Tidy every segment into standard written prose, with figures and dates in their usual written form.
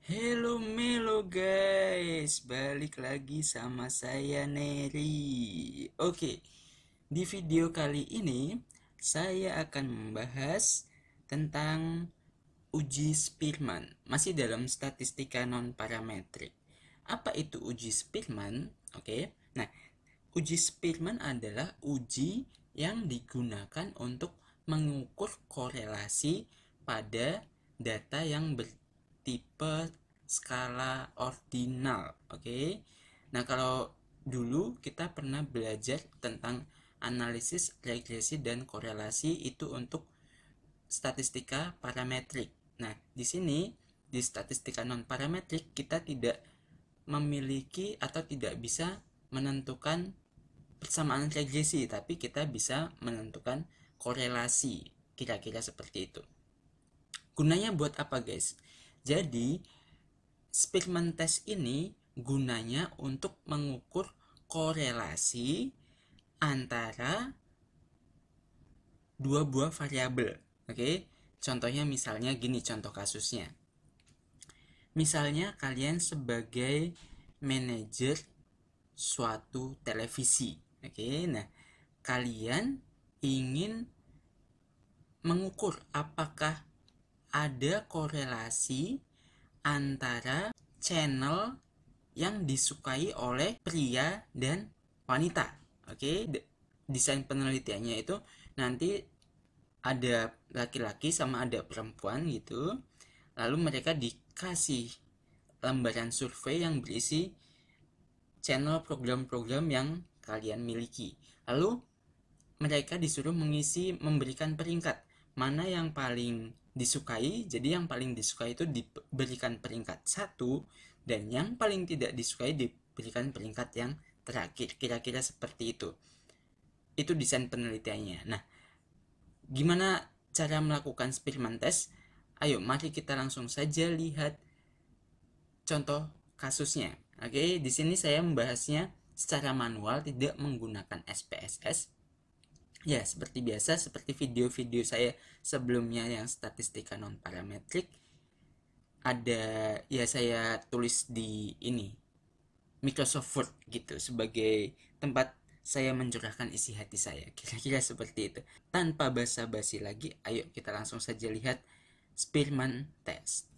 Hello Melo guys, balik lagi sama saya Neri. Oke, di video kali ini saya akan membahas tentang uji Spearman, masih dalam statistika non parametrik. Apa itu uji Spearman? Oke, nah uji Spearman adalah uji yang digunakan untuk mengukur korelasi pada data yang bertipe skala ordinal. Oke. Nah, kalau dulu kita pernah belajar tentang analisis regresi dan korelasi itu untuk statistika parametrik. Nah, di sini di statistika non parametrik kita tidak memiliki atau tidak bisa menentukan persamaan regresi, tapi kita bisa menentukan korelasi, kira-kira seperti itu. Gunanya buat apa guys? Jadi Spearman test ini gunanya untuk mengukur korelasi antara dua buah variabel. Oke, contohnya misalnya gini, contoh kasusnya. Misalnya kalian sebagai manajer suatu televisi. Oke, nah kalian ingin mengukur apakah ada korelasi antara channel yang disukai oleh pria dan wanita. Oke, desain penelitiannya itu nanti ada laki-laki sama ada perempuan gitu. Lalu mereka dikasih lembaran survei yang berisi channel program-program yang kalian miliki. Lalu mereka disuruh memberikan peringkat mana yang paling disukai. Jadi yang paling disukai itu diberikan peringkat 1 dan yang paling tidak disukai diberikan peringkat yang terakhir. Kira-kira seperti itu. Itu desain penelitiannya. Nah, gimana cara melakukan Spearman test? Ayo, mari kita langsung saja lihat contoh kasusnya. Oke, di sini saya membahasnya secara manual, tidak menggunakan SPSS. Ya, seperti biasa, seperti video-video saya sebelumnya yang statistika non parametrik, ada ya saya tulis di ini Microsoft Word gitu sebagai tempat saya mencurahkan isi hati saya. Kira-kira seperti itu. Tanpa basa-basi lagi, ayo kita langsung saja lihat Spearman test.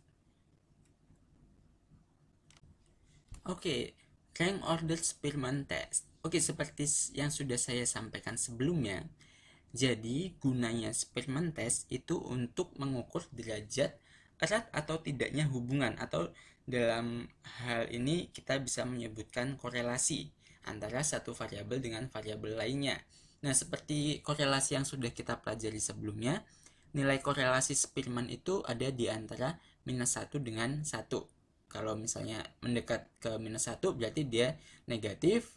Oke, rank order Spearman test. Oke, seperti yang sudah saya sampaikan sebelumnya, jadi gunanya Spearman test itu untuk mengukur derajat erat atau tidaknya hubungan, atau dalam hal ini kita bisa menyebutkan korelasi antara satu variabel dengan variabel lainnya. Nah, seperti korelasi yang sudah kita pelajari sebelumnya, nilai korelasi Spearman itu ada di antara -1 dengan 1. Kalau misalnya mendekat ke -1 berarti dia negatif.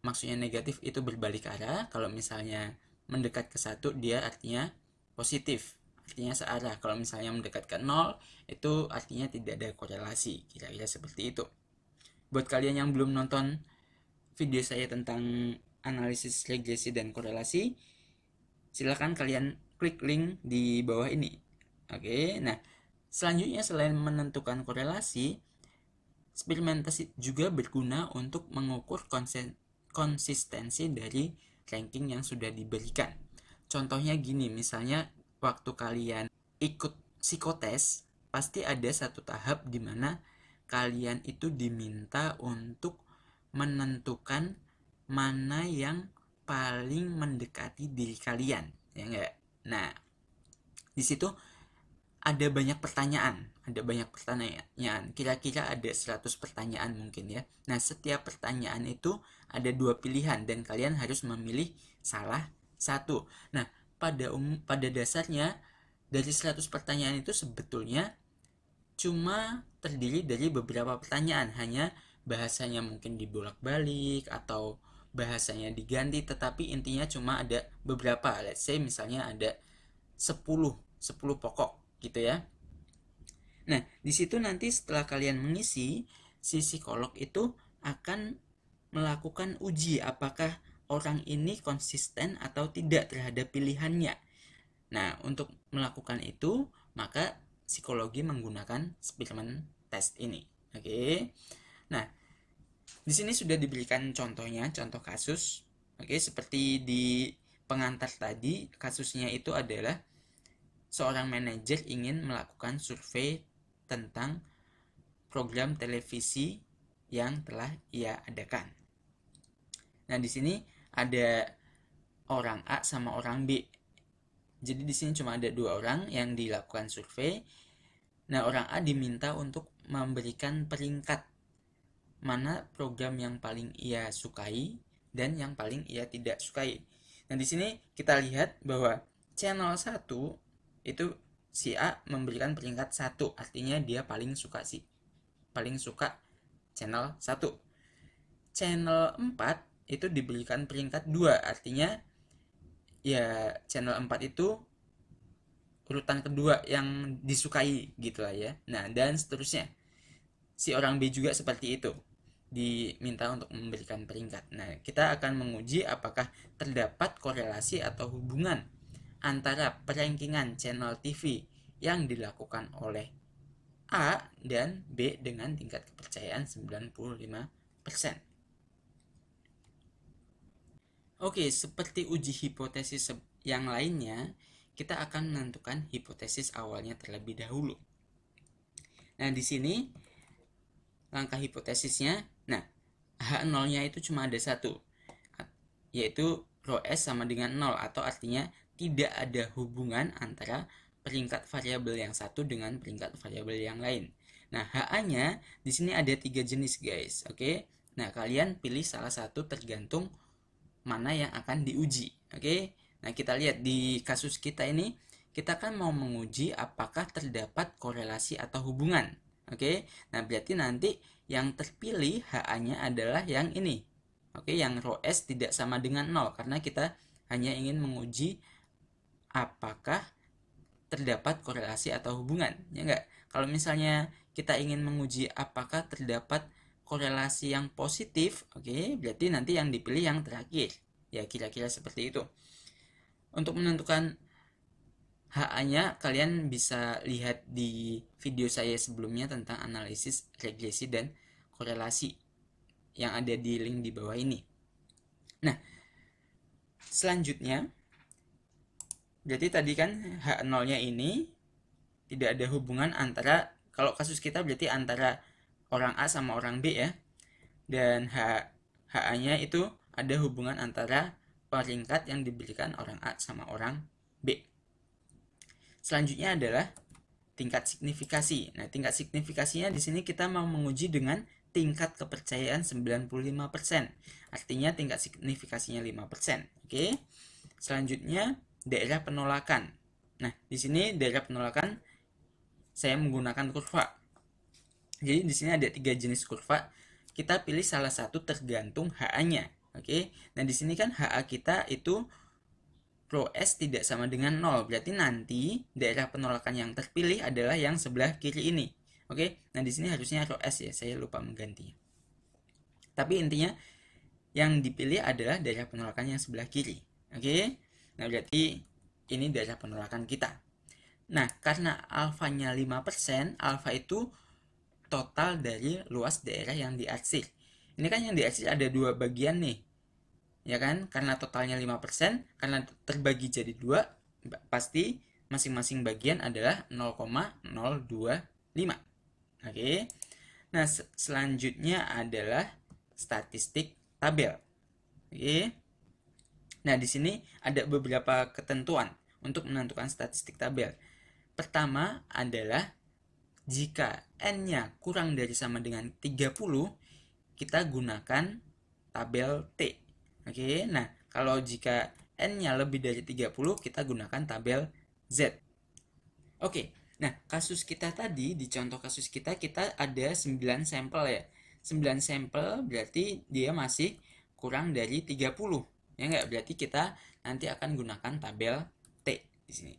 Maksudnya negatif itu berbalik arah. Kalau misalnya mendekat ke 1 dia artinya positif, artinya searah. Kalau misalnya mendekat ke 0 itu artinya tidak ada korelasi. Kira-kira seperti itu. Buat kalian yang belum nonton video saya tentang analisis regresi dan korelasi, silakan kalian klik link di bawah ini. Oke, nah selanjutnya selain menentukan korelasi, Spearman test juga berguna untuk mengukur konsistensi dari ranking yang sudah diberikan. Contohnya gini, misalnya waktu kalian ikut psikotes, pasti ada satu tahap di mana kalian itu diminta untuk menentukan mana yang paling mendekati diri kalian, ya enggak? Nah, di situ ada banyak pertanyaan. Kira-kira ada 100 pertanyaan mungkin ya. Nah, setiap pertanyaan itu ada 2 pilihan dan kalian harus memilih salah satu. Nah, pada dasarnya dari 100 pertanyaan itu sebetulnya cuma terdiri dari beberapa pertanyaan, hanya bahasanya mungkin dibolak-balik atau bahasanya diganti, tetapi intinya cuma ada beberapa. Let's say misalnya ada 10 pokok gitu ya. Nah, di situ nanti setelah kalian mengisi, si psikolog itu akan melakukan uji apakah orang ini konsisten atau tidak terhadap pilihannya. Nah, untuk melakukan itu, maka psikologi menggunakan Spearman test ini. Oke. Nah, di sini sudah diberikan contohnya, contoh kasus. Oke, seperti di pengantar tadi, kasusnya itu adalah seorang manajer ingin melakukan survei tentang program televisi yang telah ia adakan. Nah, di sini ada orang A sama orang B. Jadi di sini cuma ada 2 orang yang dilakukan survei. Nah, orang A diminta untuk memberikan peringkat mana program yang paling ia sukai dan yang paling ia tidak sukai. Nah, di sini kita lihat bahwa channel 1 itu si A memberikan peringkat 1, artinya dia paling suka channel 1. Channel 4 itu diberikan peringkat 2, artinya ya channel 4 itu urutan kedua yang disukai gitu lah ya. Nah, dan seterusnya. Si orang B juga seperti itu, diminta untuk memberikan peringkat. Nah, kita akan menguji apakah terdapat korelasi atau hubungan antara perankingan channel TV yang dilakukan oleh A dan B dengan tingkat kepercayaan 95%. Oke, seperti uji hipotesis yang lainnya, kita akan menentukan hipotesis awalnya terlebih dahulu. Nah, di sini langkah hipotesisnya, nah, H0-nya itu cuma ada 1, yaitu rho S sama dengan 0, atau artinya tidak ada hubungan antara peringkat variabel yang satu dengan peringkat variabel yang lain. Nah, HA-nya di sini ada 3 jenis, guys. Oke. Nah, kalian pilih salah satu tergantung mana yang akan diuji. Oke. Nah, kita lihat di kasus kita ini, kita kan mau menguji apakah terdapat korelasi atau hubungan. Oke. Nah, berarti nanti yang terpilih HA-nya adalah yang ini. Oke, yang rho S tidak sama dengan 0 karena kita hanya ingin menguji apakah terdapat korelasi atau hubungan, ya enggak? Kalau misalnya kita ingin menguji apakah terdapat korelasi yang positif, oke, berarti nanti yang dipilih yang terakhir. Ya, kira-kira seperti itu. Untuk menentukan HA-nya, kalian bisa lihat di video saya sebelumnya tentang analisis regresi dan korelasi yang ada di link di bawah ini. Nah, selanjutnya, berarti tadi kan H0-nya ini tidak ada hubungan antara, kalau kasus kita berarti antara orang A sama orang B ya. Dan HA-nya itu ada hubungan antara peringkat yang diberikan orang A sama orang B. Selanjutnya adalah tingkat signifikasi. Nah, tingkat signifikasinya di sini kita mau menguji dengan tingkat kepercayaan 95%. Artinya tingkat signifikasinya 5%. Oke. Selanjutnya daerah penolakan. Nah, di sini daerah penolakan saya menggunakan kurva. Jadi di sini ada 3 jenis kurva. Kita pilih salah satu tergantung HA-nya. Oke. Nah, di sini kan HA kita itu rho S tidak sama dengan 0. Berarti nanti daerah penolakan yang terpilih adalah yang sebelah kiri ini. Oke. Nah, di sini harusnya rho S ya. Saya lupa menggantinya. Tapi intinya yang dipilih adalah daerah penolakan yang sebelah kiri. Oke. Nah, berarti ini daerah penolakan kita. Nah, karena alfanya 5%, alfa itu total dari luas daerah yang diarsir. Ini kan yang diarsir ada 2 bagian nih. Ya kan? Karena totalnya 5%, karena terbagi jadi 2, pasti masing-masing bagian adalah 0,025. Oke. Nah, selanjutnya adalah statistik tabel. Oke. Nah, di sini ada beberapa ketentuan untuk menentukan statistik tabel. Pertama adalah jika N-nya kurang dari sama dengan 30, kita gunakan tabel T. Oke, nah kalau jika N-nya lebih dari 30, kita gunakan tabel Z. Oke, nah kasus kita tadi, di contoh kasus kita ada 9 sampel ya. 9 sampel berarti dia masih kurang dari 30. Ya enggak, berarti kita nanti akan gunakan tabel T di sini.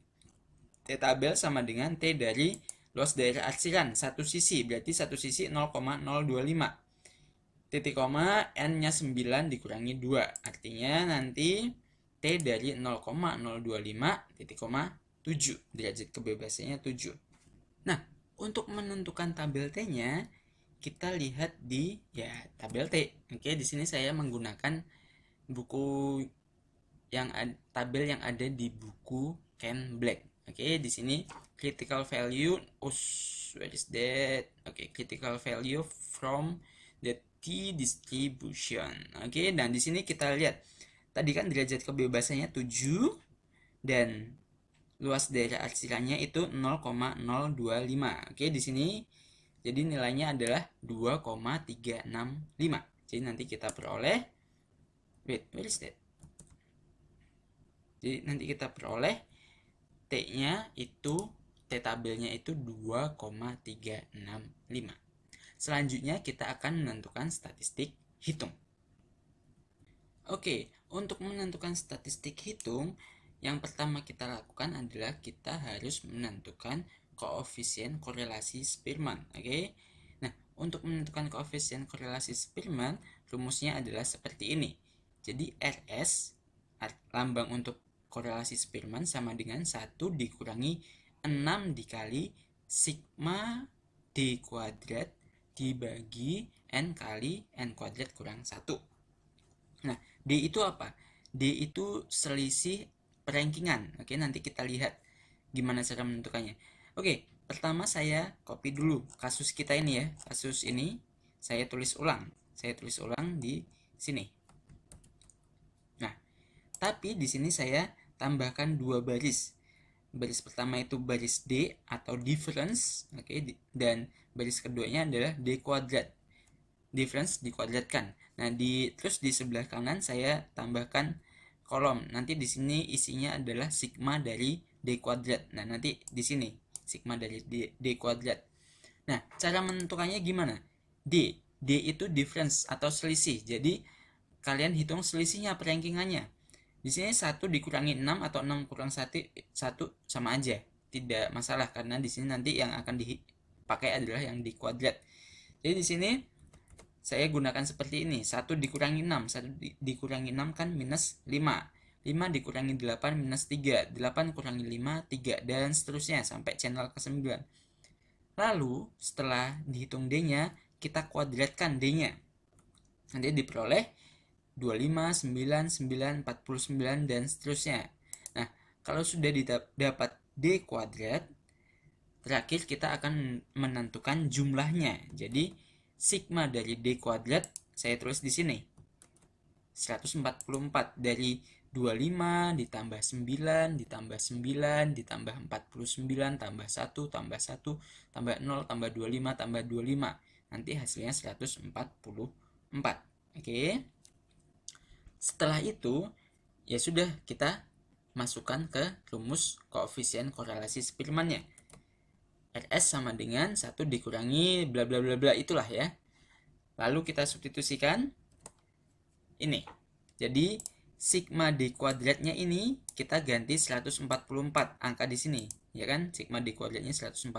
T tabel sama dengan T dari luas daerah arsiran satu sisi, berarti satu sisi 0,025. Titik koma N-nya 9 dikurangi 2, artinya nanti T dari 0,025 titik koma 7, derajat kebebasannya 7. Nah, untuk menentukan tabel T-nya, kita lihat di tabel T. Oke, di sini saya menggunakan buku yang tabel yang ada di buku Ken Black. Oke, di sini critical value, where is that? Oke, critical value from the T distribution. Oke, dan di sini kita lihat tadi kan derajat kebebasannya 7 dan luas daerah arsirannya itu 0,025. Oke, di sini jadi nilainya adalah 2,365. Jadi nanti kita peroleh where is that? Jadi nanti kita peroleh T-nya itu T tabelnya itu 2,365. Selanjutnya kita akan menentukan statistik hitung. Oke, untuk menentukan statistik hitung, yang pertama kita lakukan adalah kita harus menentukan koefisien korelasi Spearman. Oke. Nah, untuk menentukan koefisien korelasi Spearman, rumusnya adalah seperti ini. Jadi RS, lambang untuk korelasi Spearman, sama dengan 1 dikurangi 6 dikali sigma D kuadrat dibagi N kali N kuadrat kurang 1. Nah, D itu apa? D itu selisih perankingan. Oke, nanti kita lihat gimana cara menentukannya. Oke, pertama saya copy dulu kasus kita ini ya. Kasus ini saya tulis ulang. Saya tulis ulang di sini. Nah, tapi di sini saya tambahkan 2 baris. Baris pertama itu baris D atau difference, oke, dan baris keduanya adalah D kuadrat. Difference dikuadratkan. Nah, terus di sebelah kanan saya tambahkan kolom. Nanti di sini isinya adalah sigma dari D kuadrat. Nah, nanti di sini sigma dari D kuadrat. Nah, cara menentukannya gimana? D itu difference atau selisih. Jadi kalian hitung selisihnya, perankingannya. Di sini 1 dikurangi 6 atau 6 kurang 1 sama aja. Tidak masalah karena di sini nanti yang akan dipakai adalah yang di kuadrat. Jadi di sini saya gunakan seperti ini. 1 dikurangi 6. 1 dikurangi 6 kan minus 5. 5 dikurangi 8 minus 3. 8 kurangi 5, 3. Dan seterusnya sampai channel ke-9. Lalu setelah dihitung D-nya, kita kuadratkan D-nya. Nanti diperoleh 25, 9, 9, 49, dan seterusnya. Nah, kalau sudah dapat D kuadrat, terakhir kita akan menentukan jumlahnya. Jadi, sigma dari D kuadrat, saya tulis di sini. 144 dari 25 ditambah 9 ditambah 9 ditambah 49 tambah 1 tambah 1 tambah 0 tambah 25 tambah 25. Nanti hasilnya 144. Oke. Setelah itu, ya sudah kita masukkan ke rumus koefisien korelasi Spearman-nya. RS sama dengan 1 dikurangi bla bla bla bla, itulah ya. Lalu kita substitusikan ini. Jadi sigma D kuadratnya ini kita ganti 144 angka di sini, ya kan? Sigma D kuadratnya 144.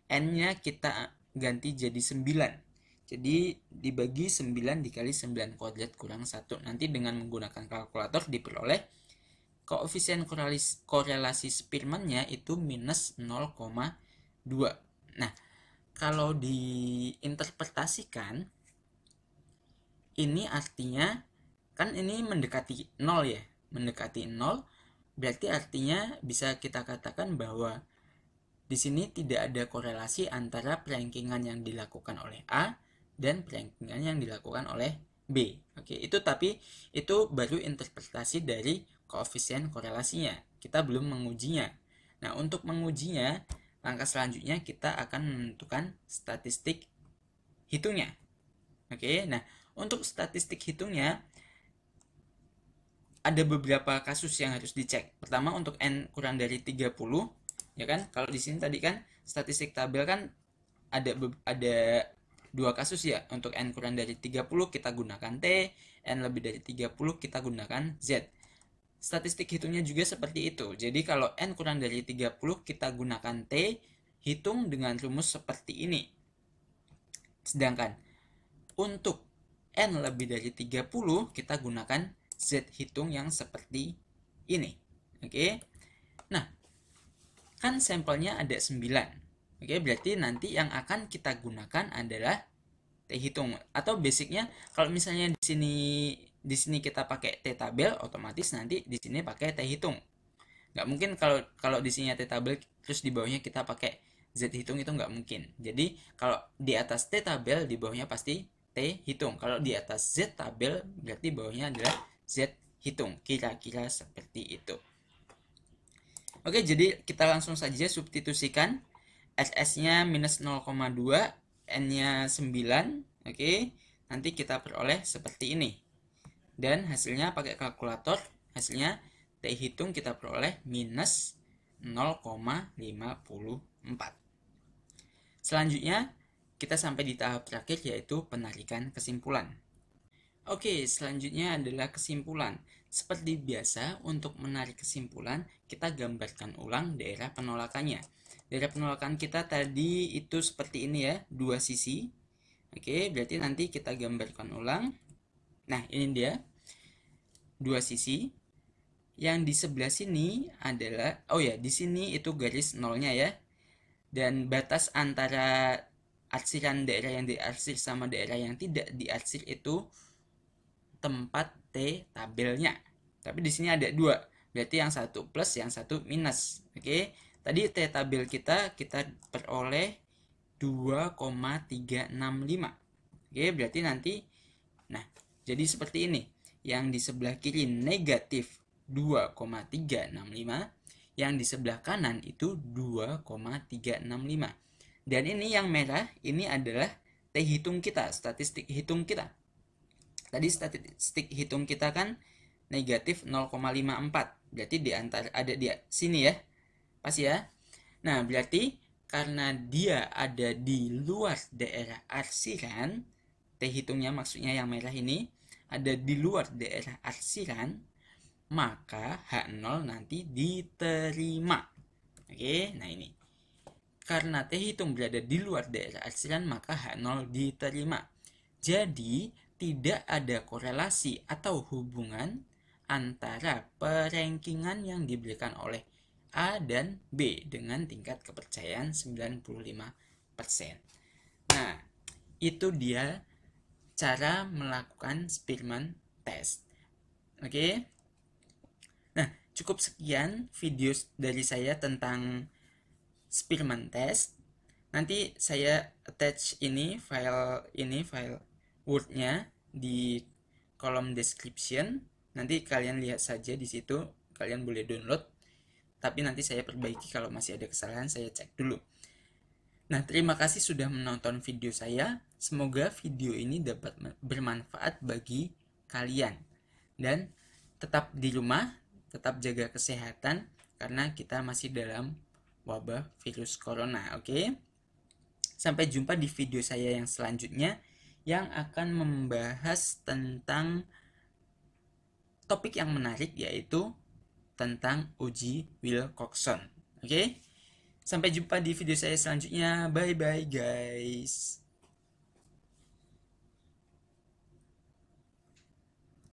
N-nya kita ganti jadi 9. Jadi dibagi 9 dikali 9 kuadrat kurang 1. Nanti dengan menggunakan kalkulator diperoleh koefisien korelasi Spearman-nya itu minus 0,2. Nah, kalau diinterpretasikan, ini artinya kan ini mendekati 0 ya. Mendekati 0 berarti artinya bisa kita katakan bahwa di sini tidak ada korelasi antara perankingan yang dilakukan oleh A dan perankingan yang dilakukan oleh B. Oke, tapi itu baru interpretasi dari koefisien korelasinya. Kita belum mengujinya. Nah, untuk mengujinya, langkah selanjutnya kita akan menentukan statistik hitungnya. Oke, nah untuk statistik hitungnya ada beberapa kasus yang harus dicek. Pertama untuk N kurang dari 30, ya kan? Kalau di sini tadi kan statistik tabel kan ada 2 kasus ya. Untuk N kurang dari 30 kita gunakan T, N lebih dari 30 kita gunakan Z. Statistik hitungnya juga seperti itu. Jadi kalau N kurang dari 30 kita gunakan T, hitung dengan rumus seperti ini. Sedangkan untuk N lebih dari 30 kita gunakan Z hitung yang seperti ini. Oke. Nah, kan sampelnya ada 9. Oke, berarti nanti yang akan kita gunakan adalah T hitung, atau basicnya kalau misalnya di sini kita pakai T tabel, otomatis nanti di sini pakai T hitung. Nggak mungkin kalau di sini T tabel terus di bawahnya kita pakai Z hitung, itu nggak mungkin. Jadi kalau di atas T tabel, di bawahnya pasti T hitung. Kalau di atas Z tabel, berarti bawahnya adalah Z hitung. Kira-kira seperti itu. Oke, jadi kita langsung saja substitusikan. SS-nya minus 0,2, N-nya 9. Oke, nanti kita peroleh seperti ini. Dan hasilnya pakai kalkulator, hasilnya T hitung kita peroleh minus 0,54. Selanjutnya, kita sampai di tahap terakhir, yaitu penarikan kesimpulan. Oke, selanjutnya adalah kesimpulan. Seperti biasa, untuk menarik kesimpulan, kita gambarkan ulang daerah penolakannya. Daerah penolakan kita tadi itu seperti ini ya, dua sisi. Oke, berarti nanti kita gambarkan ulang. Nah, ini dia, dua sisi. Yang di sebelah sini adalah, oh ya, di sini itu garis nolnya ya. Dan batas antara arsiran daerah yang diarsir sama daerah yang tidak diarsir itu tempat T tabelnya. Tapi di sini ada dua, berarti yang satu plus, yang satu minus. Oke. Tadi T tabel kita peroleh 2,365. Oke, berarti nanti, nah, jadi seperti ini. Yang di sebelah kiri negatif 2,365, yang di sebelah kanan itu 2,365. Dan ini yang merah, ini adalah T hitung kita, statistik hitung kita. Tadi statistik hitung kita kan negatif 0,54. Berarti di antara, ada di sini ya. Pas ya. Nah, berarti karena dia ada di luar daerah arsiran, T hitungnya maksudnya yang merah ini, ada di luar daerah arsiran, maka H0 nanti diterima. Oke, nah ini. Karena T hitung berada di luar daerah arsiran, maka H0 diterima. Jadi, tidak ada korelasi atau hubungan antara perankingan yang diberikan oleh A dan B dengan tingkat kepercayaan 95%. Nah, itu dia cara melakukan Spearman test. Oke. Nah, cukup sekian video dari saya tentang Spearman test. Nanti saya attach file Word-nya di kolom description. Nanti kalian lihat saja di situ, kalian boleh download. Tapi nanti saya perbaiki kalau masih ada kesalahan, saya cek dulu. Nah, terima kasih sudah menonton video saya. Semoga video ini dapat bermanfaat bagi kalian. Dan tetap di rumah, tetap jaga kesehatan, karena kita masih dalam wabah virus corona, oke? Sampai jumpa di video saya yang selanjutnya, yang akan membahas tentang topik yang menarik, yaitu tentang uji Wilcoxon. Oke? Sampai jumpa di video saya selanjutnya. Bye bye guys.